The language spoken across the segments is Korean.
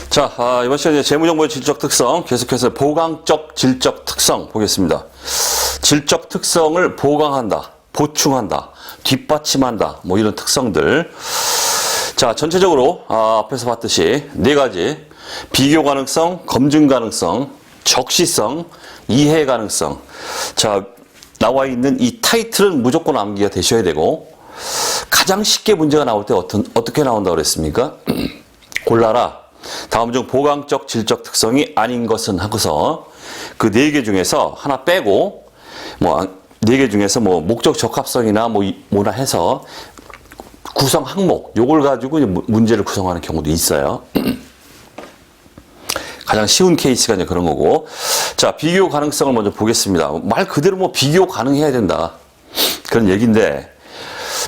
자, 이번 시간에 재무정보의 질적 특성, 계속해서 보강적 질적 특성 보겠습니다. 질적 특성을 보강한다, 보충한다, 뒷받침한다, 뭐 이런 특성들. 자, 전체적으로 앞에서 봤듯이 네 가지: 비교 가능성, 검증 가능성, 적시성, 이해 가능성. 자, 나와 있는 이 타이틀은 무조건 암기가 되셔야 되고, 가장 쉽게 문제가 나올 때 어떻게 나온다고 그랬습니까? 골라라. 다음 중 보강적 질적 특성이 아닌 것은 하고서 그 네 개 중에서 하나 빼고, 네 개 중에서 목적 적합성이나 뭐나 해서 구성 항목, 요걸 가지고 문제를 구성하는 경우도 있어요. 가장 쉬운 케이스가 이제 그런 거고. 자, 비교 가능성을 먼저 보겠습니다. 말 그대로 비교 가능해야 된다, 그런 얘기인데,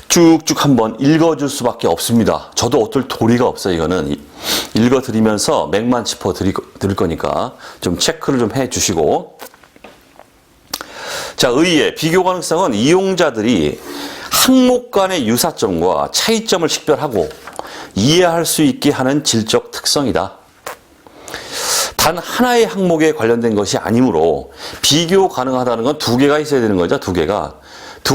쭉쭉 한번 읽어줄 수밖에 없습니다. 저도 어떨 도리가 없어요. 이거는 읽어드리면서 맥만 짚어드릴 거니까 좀 체크를 좀 해주시고. 자, 의의 비교 가능성은 이용자들이 항목 간의 유사점과 차이점을 식별하고 이해할 수 있게 하는 질적 특성이다. 단 하나의 항목에 관련된 것이 아니므로 비교 가능하다는 건 두 개가 있어야 되는 거죠. 두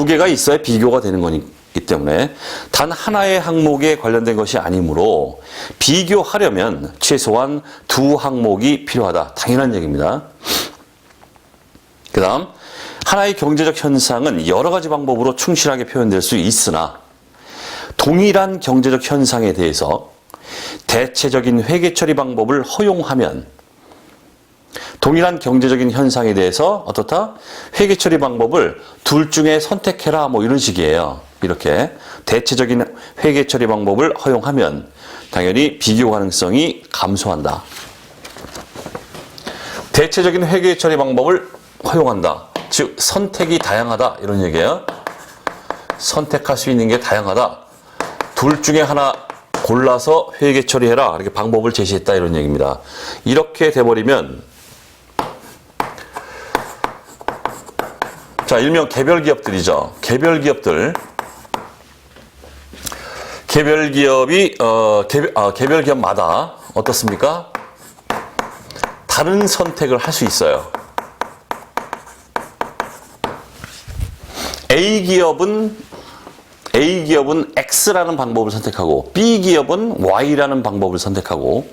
개가 있어야 비교가 되는 거니까. 때문에 단 하나의 항목에 관련된 것이 아니므로 비교하려면 최소한 두 항목이 필요하다. 당연한 얘기입니다. 그 다음, 하나의 경제적 현상은 여러 가지 방법으로 충실하게 표현될 수 있으나 동일한 경제적 현상에 대해서 대체적인 회계 처리 방법을 허용하면, 동일한 경제적인 현상에 대해서 어떻다? 회계 처리 방법을 둘 중에 선택해라, 이런 식이에요. 이렇게 대체적인 회계 처리 방법을 허용하면 당연히 비교 가능성이 감소한다. 대체적인 회계 처리 방법을 허용한다, 즉 선택이 다양하다, 이런 얘기예요. 선택할 수 있는 게 다양하다. 둘 중에 하나 골라서 회계 처리해라, 이렇게 방법을 제시했다, 이런 얘기입니다. 이렇게 돼버리면, 자, 일명 개별 기업들이죠. 개별 기업마다 어떻습니까? 다른 선택을 할 수 있어요. A 기업은 X라는 방법을 선택하고 B 기업은 Y라는 방법을 선택하고,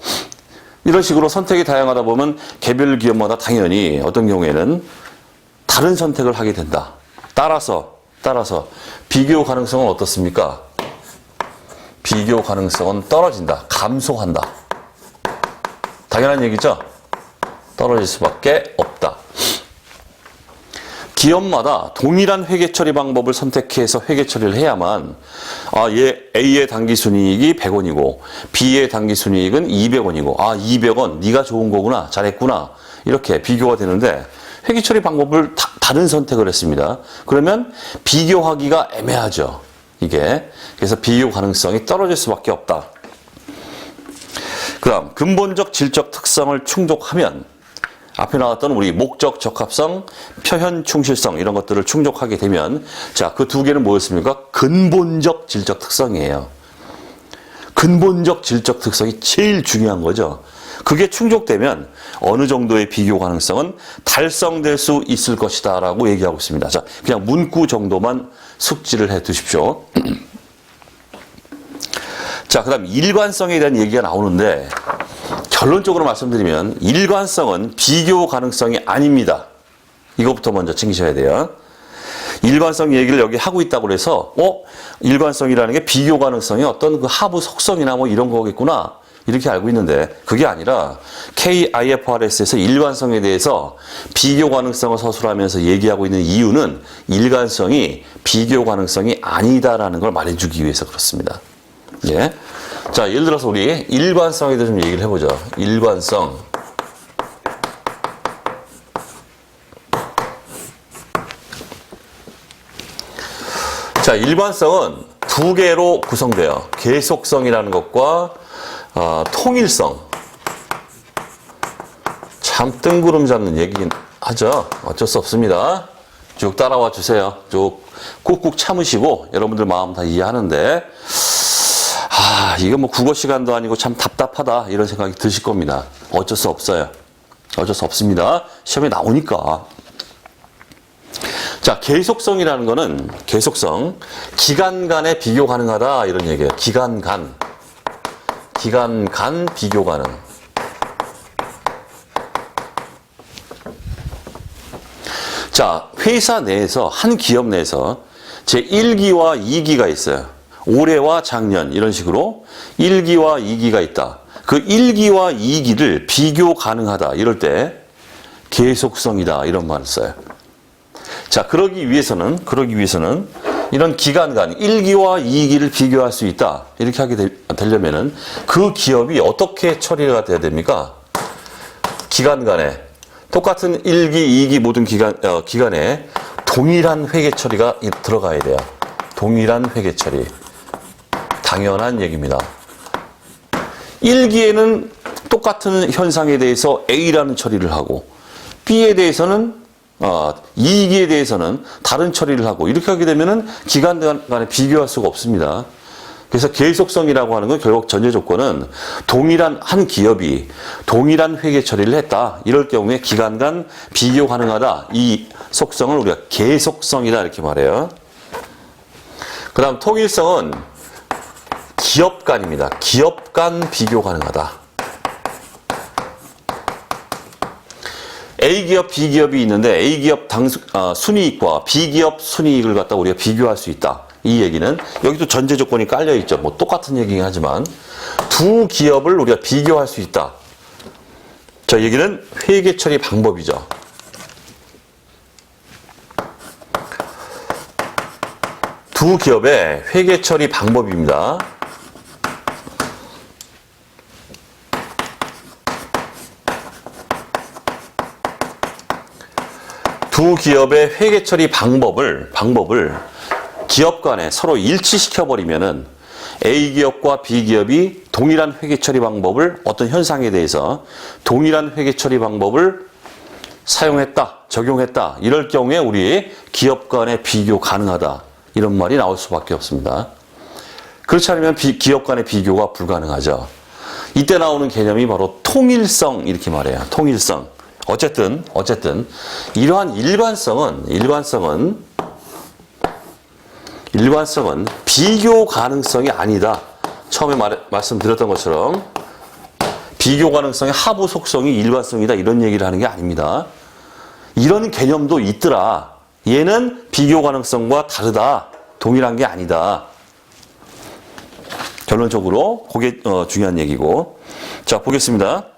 이런 식으로 선택이 다양하다 보면 개별 기업마다 당연히 어떤 경우에는 다른 선택을 하게 된다. 따라서 비교 가능성은 어떻습니까? 비교 가능성은 떨어진다, 감소한다. 당연한 얘기죠? 떨어질 수밖에 없다. 기업마다 동일한 회계 처리 방법을 선택해서 회계 처리를 해야만, A의 당기순이익이 100원이고 B의 당기순이익은 200원이고 200원 네가 좋은 거구나, 잘했구나, 이렇게 비교가 되는데, 회계 처리 방법을 다른 선택을 했습니다. 그러면 비교하기가 애매하죠, 이게. 그래서 비교 가능성이 떨어질 수밖에 없다. 그 다음, 근본적 질적 특성을 충족하면, 앞에 나왔던 우리 목적 적합성, 표현 충실성, 이런 것들을 충족하게 되면, 자, 그 두 개는 뭐였습니까? 근본적 질적 특성이에요. 근본적 질적 특성이 제일 중요한 거죠. 그게 충족되면 어느 정도의 비교 가능성은 달성될 수 있을 것이다 라고 얘기하고 있습니다. 자, 그냥 문구 정도만 숙지를 해 두십시오. 자, 그 다음 일관성에 대한 얘기가 나오는데, 결론적으로 말씀드리면 일관성은 비교 가능성이 아닙니다. 이것부터 먼저 챙기셔야 돼요. 일관성 얘기를 여기 하고 있다고 해서 일관성이라는 게 비교 가능성의 어떤 그 하부 속성이나 이런 거겠구나, 이렇게 알고 있는데, 그게 아니라 KIFRS에서 일관성에 대해서 비교 가능성을 서술하면서 얘기하고 있는 이유는 일관성이 비교 가능성이 아니다라는 걸 말해주기 위해서 그렇습니다. 예. 자, 예를 들어서 우리 일관성에 대해서 좀 얘기를 해보죠. 일관성. 자, 일관성은 두 개로 구성돼요. 계속성이라는 것과 통일성. 참 뜬구름 잡는 얘기긴 하죠. 어쩔 수 없습니다. 쭉 따라와 주세요. 쭉 꾹꾹 참으시고 여러분들 마음 다 이해하는데, 이거 뭐 국어 시간도 아니고 참 답답하다 이런 생각이 드실 겁니다. 어쩔 수 없어요. 어쩔 수 없습니다. 시험에 나오니까. 자, 계속성이라는 거는 계속성, 기간 간에 비교 가능하다 이런 얘기예요. 기간 간 비교 가능. 자, 회사 내에서 한 기업 내에서 제1기와 2기가 있어요. 올해와 작년 이런 식으로 1기와 2기가 있다. 그 1기와 2기를 비교 가능하다 이럴 때 계속성이다 이런 말을 써요. 자, 그러기 위해서는 이런 기간 간 1기와 2기를 비교할 수 있다. 이렇게 하게 되려면은 그 기업이 어떻게 처리가 돼야 됩니까? 기간 간에 똑같은 1기, 2기 모든 기간에 동일한 회계 처리가 들어가야 돼요. 동일한 회계 처리. 당연한 얘기입니다. 1기에는 똑같은 현상에 대해서 A라는 처리를 하고 B에 대해서는 2기에 대해서는 다른 처리를 하고 이렇게 하게 되면은 기간 간에 비교할 수가 없습니다. 그래서 계속성이라고 하는 건 결국 전제 조건은 동일한 한 기업이 동일한 회계 처리를 했다. 이럴 경우에 기간 간 비교 가능하다. 이 속성을 우리가 계속성이다 이렇게 말해요. 그 다음 통일성은 기업 간입니다. 기업 간 비교 가능하다. A기업, B기업이 있는데 A기업 순이익과 B기업 순이익을 갖다 우리가 비교할 수 있다. 이 얘기는 여기도 전제 조건이 깔려 있죠. 뭐 똑같은 얘기긴 하지만 두 기업을 우리가 비교할 수 있다. 자, 얘기는 회계 처리 방법이죠. 두 기업의 회계 처리 방법입니다. 두 기업의 회계 처리 방법을 기업 간에 서로 일치시켜 버리면은 A기업과 B기업이 동일한 회계 처리 방법을 어떤 현상에 대해서 동일한 회계 처리 방법을 사용했다, 적용했다. 이럴 경우에 우리 기업 간의 비교 가능하다. 이런 말이 나올 수밖에 없습니다. 그렇지 않으면 기업 간의 비교가 불가능하죠. 이때 나오는 개념이 바로 통일성 이렇게 말해요. 통일성. 어쨌든 이러한 일관성은 비교 가능성이 아니다. 처음에 말씀드렸던 것처럼 비교 가능성의 하부 속성이 일관성이다 이런 얘기를 하는 게 아닙니다. 이런 개념도 있더라. 얘는 비교 가능성과 다르다. 동일한 게 아니다. 결론적으로 그게 중요한 얘기고. 자, 보겠습니다.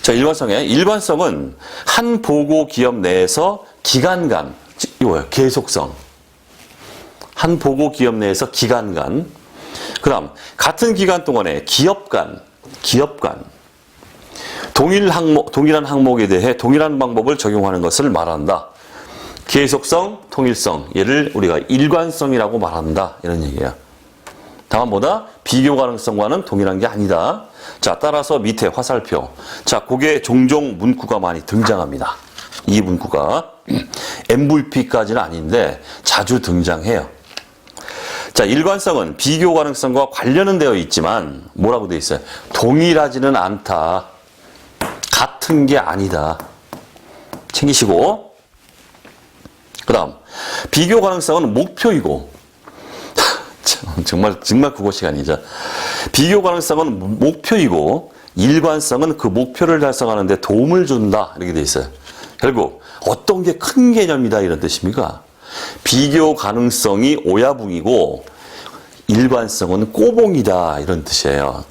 자, 일관성은 한 보고 기업 내에서 기간 간, 이거예요. 계속성. 한 보고 기업 내에서 기간 간. 그 다음, 같은 기간 동안에 기업 간, 동일한 항목에 대해 동일한 방법을 적용하는 것을 말한다. 계속성, 통일성, 얘를 우리가 일관성이라고 말한다. 이런 얘기예요. 다만 뭐다? 비교 가능성과는 동일한 게 아니다. 자, 따라서 밑에 화살표. 자, 그게 종종 문구가 많이 등장합니다. 이 문구가 MVP까지는 아닌데 자주 등장해요. 자, 일관성은 비교 가능성과 관련은 되어 있지만 뭐라고 되어 있어요? 동일하지는 않다. 같은 게 아니다. 챙기시고. 그 다음, 비교 가능성은 목표이고 정말 국어 시간이죠. 비교 가능성은 목표이고 일관성은 그 목표를 달성하는 데 도움을 준다. 이렇게 돼 있어요. 결국 어떤 게 큰 개념이다 이런 뜻입니까? 비교 가능성이 오야붕이고 일관성은 꼬봉이다 이런 뜻이에요.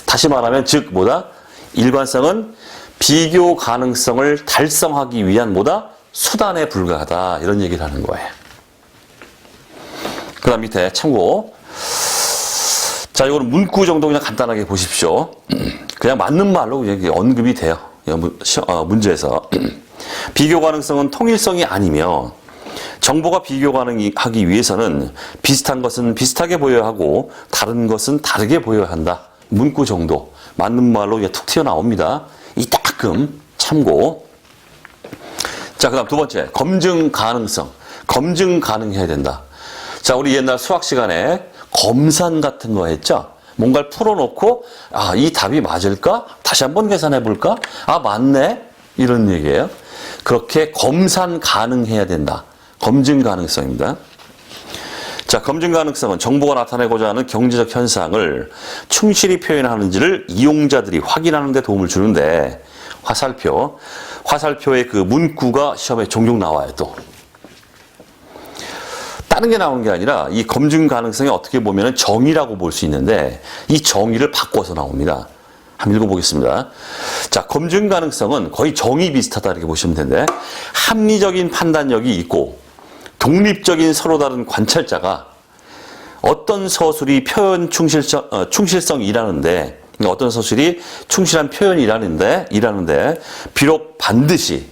다시 말하면 즉 뭐다? 일관성은 비교 가능성을 달성하기 위한 뭐다? 수단에 불과하다 이런 얘기를 하는 거예요. 그 다음 밑에 참고. 자, 이거는 문구 정도 그냥 간단하게 보십시오. 그냥 맞는 말로 그냥 언급이 돼요. 문제에서. 비교 가능성은 통일성이 아니며 정보가 비교 가능하기 위해서는 비슷한 것은 비슷하게 보여야 하고 다른 것은 다르게 보여야 한다. 문구 정도. 맞는 말로 그냥 툭 튀어나옵니다. 이따끔 참고. 자, 그 다음 두 번째. 검증 가능성. 검증 가능해야 된다. 자, 우리 옛날 수학 시간에 검산 같은 거 했죠. 뭔가를 풀어놓고 이 답이 맞을까? 다시 한번 계산해 볼까? 맞네? 이런 얘기예요. 그렇게 검산 가능해야 된다. 검증 가능성입니다. 자, 검증 가능성은 정보가 나타내고자 하는 경제적 현상을 충실히 표현하는지를 이용자들이 확인하는 데 도움을 주는데 화살표의 그 문구가 시험에 종종 나와요, 또. 다른 게 나오는 게 아니라 이 검증 가능성이 어떻게 보면 정의라고 볼 수 있는데 이 정의를 바꿔서 나옵니다. 한번 읽어보겠습니다. 자, 검증 가능성은 거의 정의 비슷하다 이렇게 보시면 되는데 합리적인 판단력이 있고 독립적인 서로 다른 관찰자가 어떤 서술이 표현 충실성이라는데 어떤 서술이 충실한 표현이라는데 비록 반드시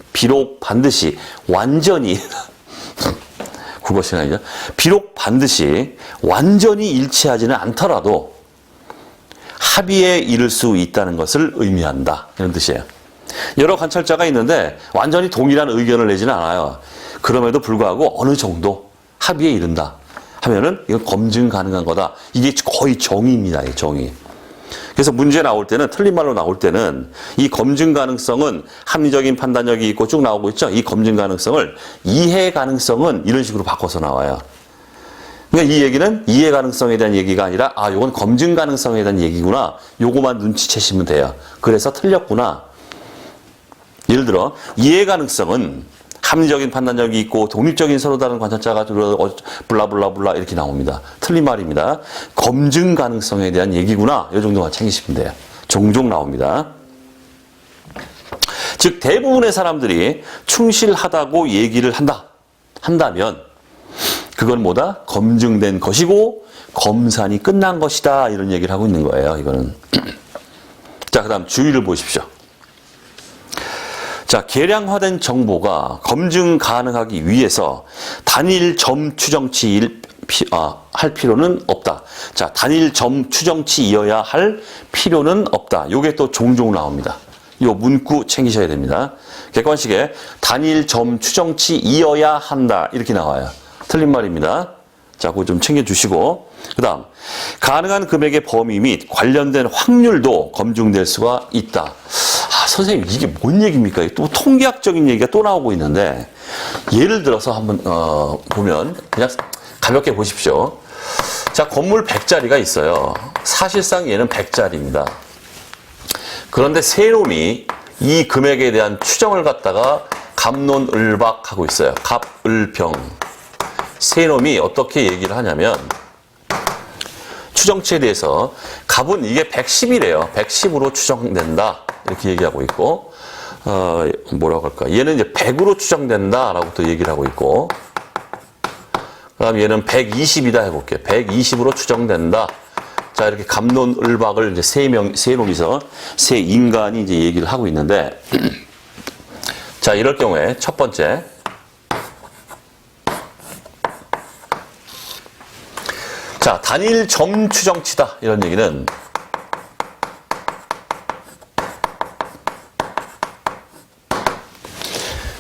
완전히 국어 시간이죠. 비록 반드시 완전히 일치하지는 않더라도 합의에 이를 수 있다는 것을 의미한다. 이런 뜻이에요. 여러 관찰자가 있는데 완전히 동일한 의견을 내지는 않아요. 그럼에도 불구하고 어느 정도 합의에 이른다 하면은 이건 검증 가능한 거다. 이게 거의 정의입니다. 정의. 그래서 문제 나올 때는 틀린 말로 나올 때는 이 검증 가능성은 합리적인 판단력이 있고 쭉 나오고 있죠. 이 검증 가능성을 이해 가능성은 이런 식으로 바꿔서 나와요. 그러니까 이 얘기는 이해 가능성에 대한 얘기가 아니라 요건 검증 가능성에 대한 얘기구나. 요거만 눈치채시면 돼요. 그래서 틀렸구나. 예를 들어 이해 가능성은 합리적인 판단력이 있고 독립적인 서로 다른 관찰자가 블라블라블라 이렇게 나옵니다. 틀린 말입니다. 검증 가능성에 대한 얘기구나. 이 정도만 챙기시면 돼요. 종종 나옵니다. 즉 대부분의 사람들이 충실하다고 얘기를 한다면 그건 뭐다? 검증된 것이고 검산이 끝난 것이다. 이런 얘기를 하고 있는 거예요. 이거는. 자, 그 다음 주의를 보십시오. 자, 계량화된 정보가 검증 가능하기 위해서 단일 점 추정치 할 필요는 없다. 자, 단일 점 추정치이어야 할 필요는 없다. 요게 또 종종 나옵니다. 요 문구 챙기셔야 됩니다. 객관식에 단일 점 추정치이어야 한다. 이렇게 나와요. 틀린 말입니다. 자, 그거 좀 챙겨주시고. 그 다음, 가능한 금액의 범위 및 관련된 확률도 검증될 수가 있다. 선생님, 이게 뭔 얘기입니까? 또 통계학적인 얘기가 또 나오고 있는데, 예를 들어서 한번, 보면, 그냥 가볍게 보십시오. 자, 건물 100짜리가 있어요. 사실상 얘는 100짜리입니다. 그런데 세 놈이 이 금액에 대한 추정을 갖다가 갑론을박하고 있어요. 갑을병. 세 놈이 어떻게 얘기를 하냐면, 추정치에 대해서 갑은 이게 110이래요. 110으로 추정된다. 이렇게 얘기하고 있고, 뭐라고 할까. 얘는 이제 100으로 추정된다라고 또 얘기를 하고 있고, 그 다음 얘는 120이다 해볼게요. 120으로 추정된다. 자, 이렇게 갑론을박을 이제 세 놈이서, 세 인간이 이제 얘기를 하고 있는데, 자, 이럴 경우에 첫 번째, 자, 단일 점 추정치다. 이런 얘기는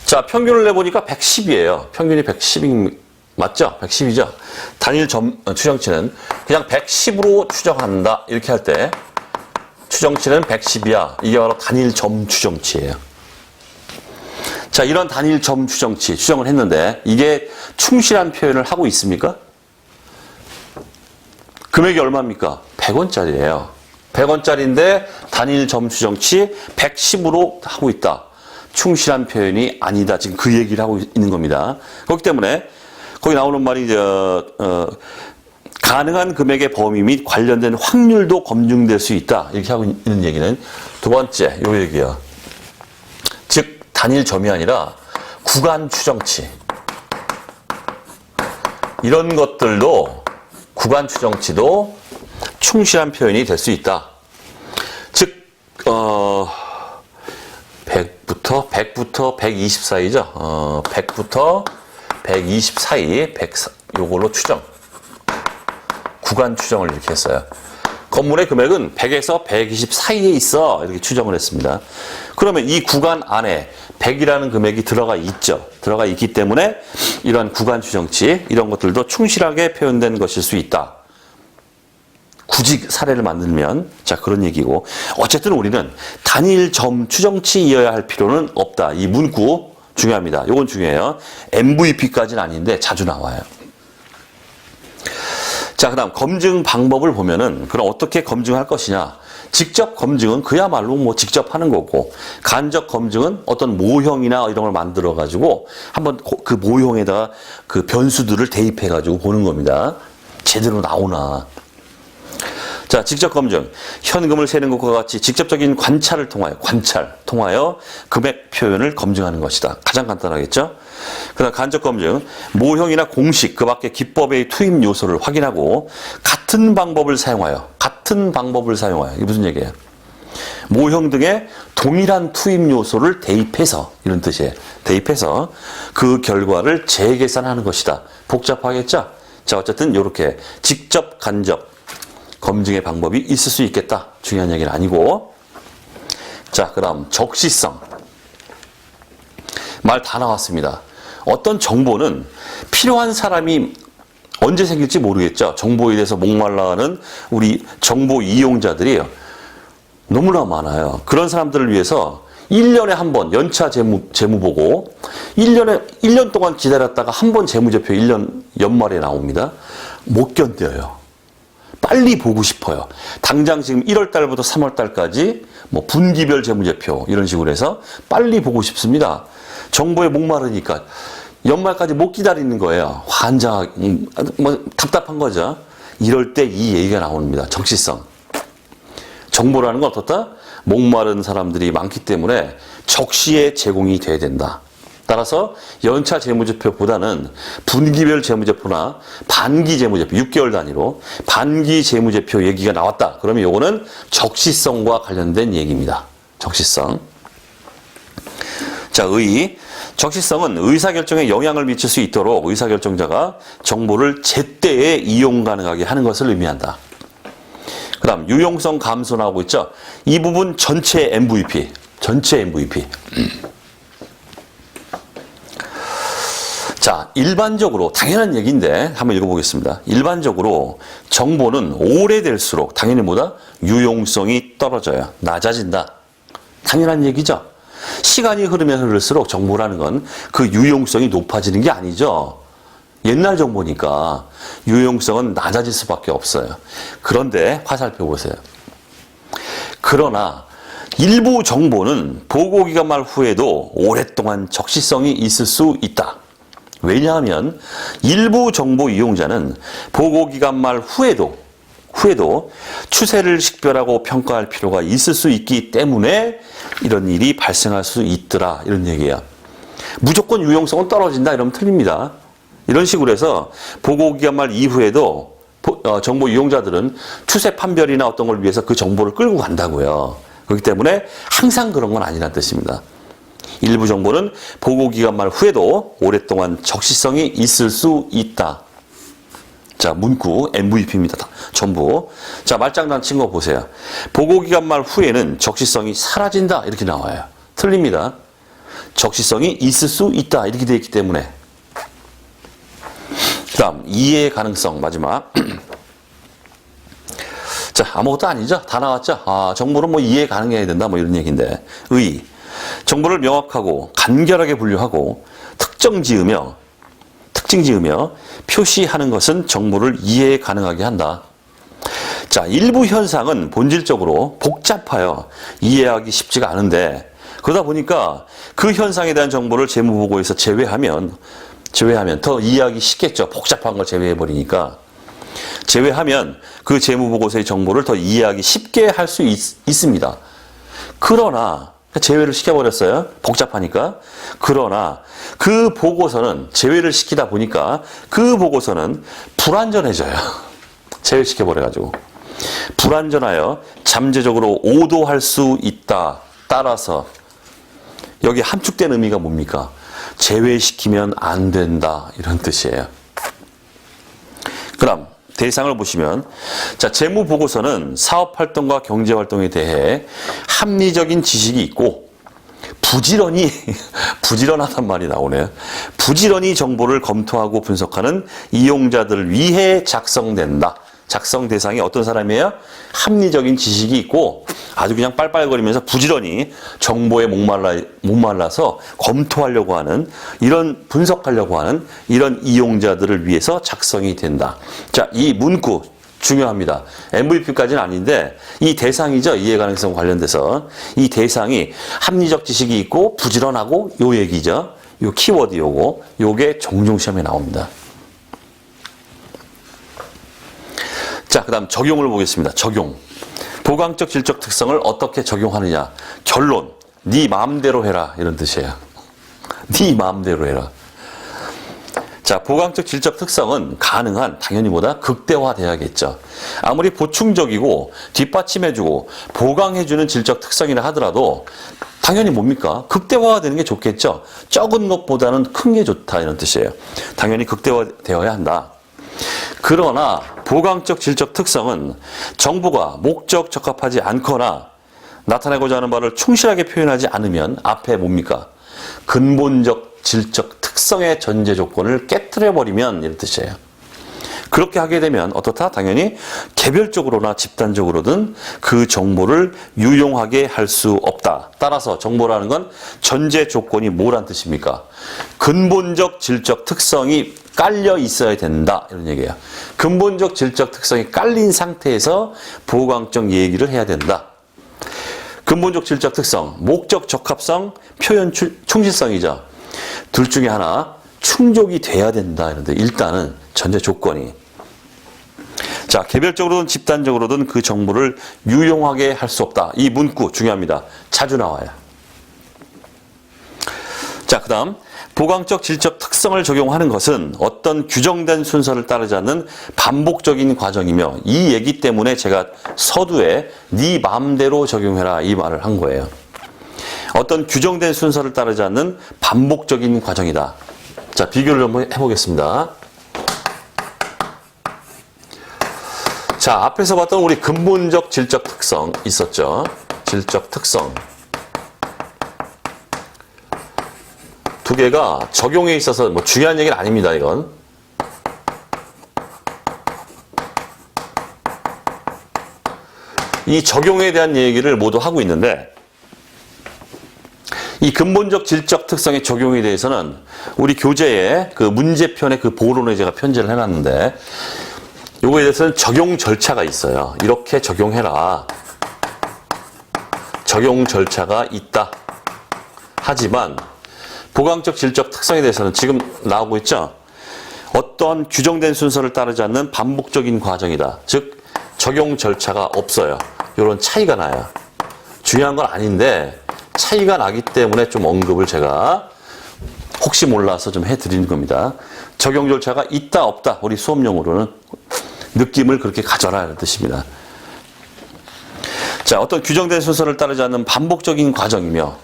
자, 평균을 내보니까 110이에요. 평균이 110이 맞죠? 110이죠? 단일 점 추정치는 그냥 110으로 추정한다. 이렇게 할 때 추정치는 110이야. 이게 바로 단일 점 추정치예요. 자, 이런 단일 점 추정치 추정을 했는데 이게 충실한 표현을 하고 있습니까? 금액이 얼마입니까? 100원짜리예요. 100원짜리인데 단일 점 추정치 110으로 하고 있다. 충실한 표현이 아니다. 지금 그 얘기를 하고 있는 겁니다. 그렇기 때문에 거기 나오는 말이 가능한 금액의 범위 및 관련된 확률도 검증될 수 있다. 이렇게 하고 있는 얘기는 두 번째 요 얘기예요. 즉 단일 점이 아니라 구간 추정치. 이런 것들도 구간 추정치도 충실한 표현이 될 수 있다. 즉 100부터 120 사이죠. 100부터 120 사이, 요걸로 추정. 구간 추정을 이렇게 했어요. 건물의 금액은 100에서 120 사이에 있어. 이렇게 추정을 했습니다. 그러면 이 구간 안에 100이라는 금액이 들어가 있죠. 들어가 있기 때문에 이러한 구간 추정치, 이런 것들도 충실하게 표현된 것일 수 있다. 굳이 사례를 만들면 자 그런 얘기고 어쨌든 우리는 단일 점 추정치이어야 할 필요는 없다. 이 문구 중요합니다. 이건 중요해요. MVP까지는 아닌데 자주 나와요. 자, 그다음 검증 방법을 보면은 그럼 어떻게 검증할 것이냐? 직접 검증은 그야말로 뭐 직접 하는 거고 간접 검증은 어떤 모형이나 이런 걸 만들어 가지고 한번 그 모형에다가 그 변수들을 대입해 가지고 보는 겁니다. 제대로 나오나. 자, 직접 검증. 현금을 세는 것과 같이 직접적인 관찰을 통하여 금액 표현을 검증하는 것이다. 가장 간단하겠죠? 그다음 간접 검증. 모형이나 공식, 그 밖에 기법의 투입 요소를 확인하고 같은 방법을 사용하여. 이게 무슨 얘기예요? 모형 등의 동일한 투입 요소를 대입해서, 이런 뜻이에요. 대입해서 그 결과를 재계산하는 것이다. 복잡하겠죠? 자, 어쨌든 이렇게 직접, 간접 검증의 방법이 있을 수 있겠다. 중요한 얘기는 아니고. 자, 그 다음 적시성. 말 다 나왔습니다. 어떤 정보는 필요한 사람이 언제 생길지 모르겠죠. 정보에 대해서 목말라하는 우리 정보 이용자들이 너무나 많아요. 그런 사람들을 위해서 1년에 한 번 연차 재무 보고 1년 동안 기다렸다가 한 번 재무제표 1년 연말에 나옵니다. 못 견뎌요. 빨리 보고 싶어요. 당장 지금 1월 달부터 3월 달까지 뭐 분기별 재무제표 이런 식으로 해서 빨리 보고 싶습니다. 정보에 목마르니까 연말까지 못 기다리는 거예요. 뭐 답답한 거죠. 이럴 때 이 얘기가 나옵니다. 적시성. 정보라는 건 어떻다? 목마른 사람들이 많기 때문에 적시에 제공이 돼야 된다. 따라서 연차 재무제표보다는 분기별 재무제표나 반기 재무제표, 6개월 단위로 반기 재무제표 얘기가 나왔다. 그러면 이거는 적시성과 관련된 얘기입니다. 적시성. 자, 적시성은 의사결정에 영향을 미칠 수 있도록 의사결정자가 정보를 제때에 이용 가능하게 하는 것을 의미한다. 그 다음 유용성 감소 나오고 있죠. 이 부분 전체 MVP. 자, 일반적으로 당연한 얘기인데 한번 읽어보겠습니다. 일반적으로 정보는 오래될수록 당연히 뭐다? 유용성이 떨어져요. 낮아진다. 당연한 얘기죠. 시간이 흐르면 흐를수록 정보라는 건 그 유용성이 높아지는 게 아니죠. 옛날 정보니까 유용성은 낮아질 수밖에 없어요. 그런데 화살표 보세요. 그러나 일부 정보는 보고기간 말 후에도 오랫동안 적시성이 있을 수 있다. 왜냐하면 일부 정보 이용자는 보고기간 말 후에도 추세를 식별하고 평가할 필요가 있을 수 있기 때문에 이런 일이 발생할 수 있더라. 이런 얘기야. 무조건 유용성은 떨어진다 이러면 틀립니다. 이런 식으로 해서 보고기간 말 이후에도 정보 이용자들은 추세 판별이나 어떤 걸 위해서 그 정보를 끌고 간다고요. 그렇기 때문에 항상 그런 건 아니라는 뜻입니다. 일부 정보는 보고기간 말 후에도 오랫동안 적시성이 있을 수 있다. 자, 문구 MVP입니다. 전부. 자, 말장난 친 거 보세요. 보고기간 말 후에는 적시성이 사라진다. 이렇게 나와요. 틀립니다. 적시성이 있을 수 있다. 이렇게 되어 있기 때문에. 그 다음, 이해 가능성. 마지막. 자, 아무것도 아니죠. 다 나왔죠. 정보는 뭐 이해 가능해야 된다. 뭐 이런 얘기인데. 정보를 명확하고 간결하게 분류하고 특징 지으며 표시하는 것은 정보를 이해 가능하게 한다. 자, 일부 현상은 본질적으로 복잡하여 이해하기 쉽지가 않은데 그러다 보니까 그 현상에 대한 정보를 재무보고에서 제외하면 더 이해하기 쉽겠죠. 복잡한 걸 제외해버리니까. 제외하면 그 재무보고서의 정보를 더 이해하기 쉽게 할 수 있습니다. 그러나 제외를 시켜버렸어요. 복잡하니까. 그러나 그 보고서는 제외를 시키다 보니까 그 보고서는 불완전해져요. 제외시켜버려가지고. 불완전하여 잠재적으로 오도할 수 있다. 따라서 여기 함축된 의미가 뭡니까? 제외시키면 안 된다. 이런 뜻이에요. 그럼 대상을 보시면 자, 재무보고서는 사업활동과 경제활동에 대해 합리적인 지식이 있고 부지런하단 말이 나오네요. 부지런히 정보를 검토하고 분석하는 이용자들을 위해 작성된다. 작성 대상이 어떤 사람이에요? 합리적인 지식이 있고 아주 그냥 빨빨거리면서 부지런히 정보에 목말라서 검토하려고 하는, 이런 분석하려고 하는 이런 이용자들을 위해서 작성이 된다. 자, 이 문구 중요합니다. MVP까지는 아닌데 이 대상이죠. 이해가능성 관련돼서 이 대상이 합리적 지식이 있고 부지런하고 요 얘기죠. 요 키워드 요게 종종 시험에 나옵니다. 자, 그 다음 적용을 보겠습니다. 적용. 보강적 질적 특성을 어떻게 적용하느냐. 결론. 네 마음대로 해라. 이런 뜻이에요. 네 마음대로 해라. 자, 보강적 질적 특성은 가능한 당연히보다 극대화돼야겠죠. 아무리 보충적이고 뒷받침해주고 보강해주는 질적 특성이라 하더라도 당연히 뭡니까? 극대화가 되는 게 좋겠죠. 적은 것보다는 큰 게 좋다 이런 뜻이에요. 당연히 극대화되어야 한다. 그러나 보강적 질적 특성은 정보가 목적 적합하지 않거나 나타내고자 하는 바를 충실하게 표현하지 않으면 앞에 뭡니까? 근본적 질적 특성의 전제 조건을 깨트려버리면 이런 뜻이에요. 그렇게 하게 되면 어떻다? 당연히 개별적으로나 집단적으로든 그 정보를 유용하게 할 수 없다. 따라서 정보라는 건 전제 조건이 뭐란 뜻입니까? 근본적 질적 특성이 깔려 있어야 된다. 이런 얘기예요. 근본적 질적 특성이 깔린 상태에서 보강적 얘기를 해야 된다. 근본적 질적 특성, 목적 적합성, 표현 충실성이죠. 둘 중에 하나 충족이 돼야 된다. 이런데 일단은 전제 조건이. 자, 개별적으로든 집단적으로든 그 정보를 유용하게 할 수 없다. 이 문구 중요합니다. 자주 나와요. 자, 그 다음 보강적 질적 특성을 적용하는 것은 어떤 규정된 순서를 따르지 않는 반복적인 과정이며 이 얘기 때문에 제가 서두에 네 마음대로 적용해라 이 말을 한 거예요. 어떤 규정된 순서를 따르지 않는 반복적인 과정이다. 자, 비교를 한번 해보겠습니다. 자, 앞에서 봤던 우리 근본적 질적 특성 있었죠. 질적 특성. 두 개가 적용에 있어서 뭐 중요한 얘기는 아닙니다, 이건. 이 적용에 대한 얘기를 모두 하고 있는데 이 근본적 질적 특성의 적용에 대해서는 우리 교재에 그 문제편에 그 보론에 제가 편지를 해놨는데 요거에 대해서는 적용 절차가 있어요. 이렇게 적용해라. 적용 절차가 있다. 하지만 보강적 질적 특성에 대해서는 지금 나오고 있죠. 어떤 규정된 순서를 따르지 않는 반복적인 과정이다. 즉 적용 절차가 없어요. 이런 차이가 나요. 중요한 건 아닌데 차이가 나기 때문에 좀 언급을 제가 혹시 몰라서 좀 해드리는 겁니다. 적용 절차가 있다 없다. 우리 수업용으로는 느낌을 그렇게 가져라 이런 뜻입니다. 자, 어떤 규정된 순서를 따르지 않는 반복적인 과정이며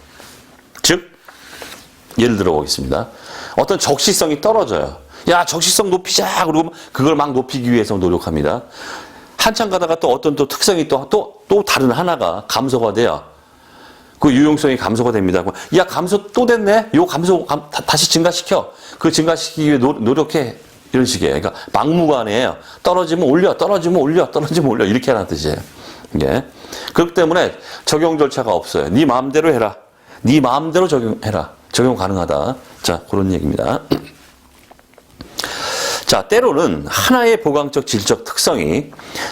즉 예를 들어 보겠습니다. 어떤 적시성이 떨어져요. 야, 적시성 높이자. 그러고 그걸 막 높이기 위해서 노력합니다. 한참 가다가 또 어떤 또 특성이 또 다른 하나가 감소가 돼요. 그 유용성이 감소가 됩니다. 야, 감소 또 됐네? 요 감소 다시 증가시켜. 그 증가시키기 위해 노력해. 이런 식이에요. 그러니까 막무가내예요. 떨어지면 올려, 떨어지면 올려, 떨어지면 올려. 이렇게 하는 뜻이에요. 이게. 그렇기 때문에 적용 절차가 없어요. 네 마음대로 해라. 네 마음대로 적용해라. 적용 가능하다. 자, 그런 얘기입니다. 자, 때로는 하나의 보강적 질적 특성이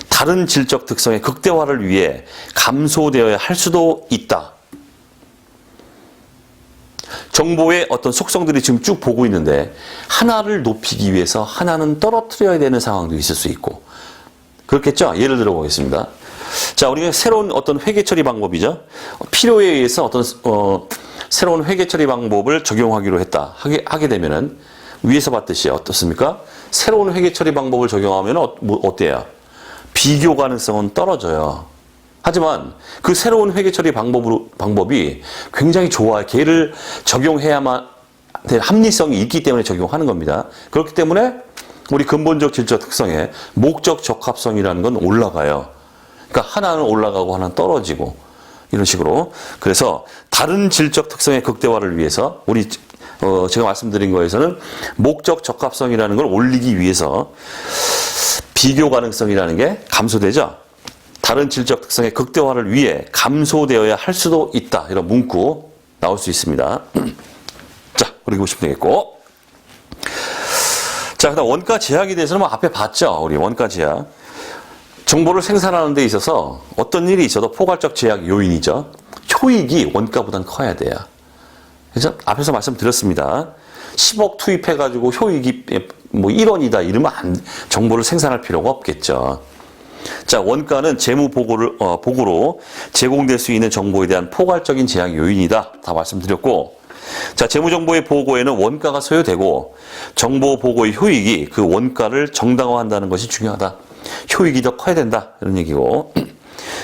다른 질적 특성의 극대화를 위해 감소되어야 할 수도 있다. 정보의 어떤 속성들이 지금 쭉 보고 있는데 하나를 높이기 위해서 하나는 떨어뜨려야 되는 상황도 있을 수 있고 그렇겠죠? 예를 들어 보겠습니다. 자, 우리가 새로운 어떤 회계 처리 방법이죠. 필요에 의해서 어떤 새로운 회계 처리 방법을 적용하기로 했다. 하게 되면은 위에서 봤듯이 어떻습니까? 새로운 회계 처리 방법을 적용하면 어때요? 비교 가능성은 떨어져요. 하지만 그 새로운 회계 처리 방법이 굉장히 좋아요. 걔를 적용해야만 될 합리성이 있기 때문에 적용하는 겁니다. 그렇기 때문에 우리 근본적 질적 특성에 목적 적합성이라는 건 올라가요. 그러니까 하나는 올라가고 하나는 떨어지고 이런 식으로. 그래서 다른 질적 특성의 극대화를 위해서 우리 제가 말씀드린 거에서는 목적 적합성이라는 걸 올리기 위해서 비교 가능성이라는 게 감소되죠. 다른 질적 특성의 극대화를 위해 감소되어야 할 수도 있다. 이런 문구 나올 수 있습니다. 자, 그리고 보시면 되겠고. 자, 그다음 원가 제약에 대해서는 뭐 앞에 봤죠. 우리 원가 제약. 정보를 생산하는 데 있어서 어떤 일이 있어도 포괄적 제약 요인이죠. 효익이 원가보다는 커야 돼요. 그래서 앞에서 말씀드렸습니다. 10억 투입해가지고 효익이 뭐 1원이다 이러면 정보를 생산할 필요가 없겠죠. 자, 원가는 재무 보고로 제공될 수 있는 정보에 대한 포괄적인 제약 요인이다. 다 말씀드렸고, 자, 재무정보의 보고에는 원가가 소요되고 정보 보고의 효익이 그 원가를 정당화한다는 것이 중요하다. 효익이 더 커야 된다. 이런 얘기고.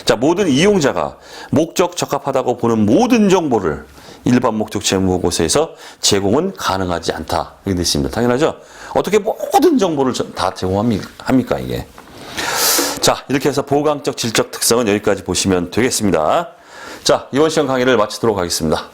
자, 모든 이용자가 목적 적합하다고 보는 모든 정보를 일반 목적 재무보고서에서 제공은 가능하지 않다. 이렇게 되어 있습니다. 당연하죠? 어떻게 모든 정보를 다 제공합니까, 이게? 자, 이렇게 해서 보강적 질적 특성은 여기까지 보시면 되겠습니다. 자, 이번 시간 강의를 마치도록 하겠습니다.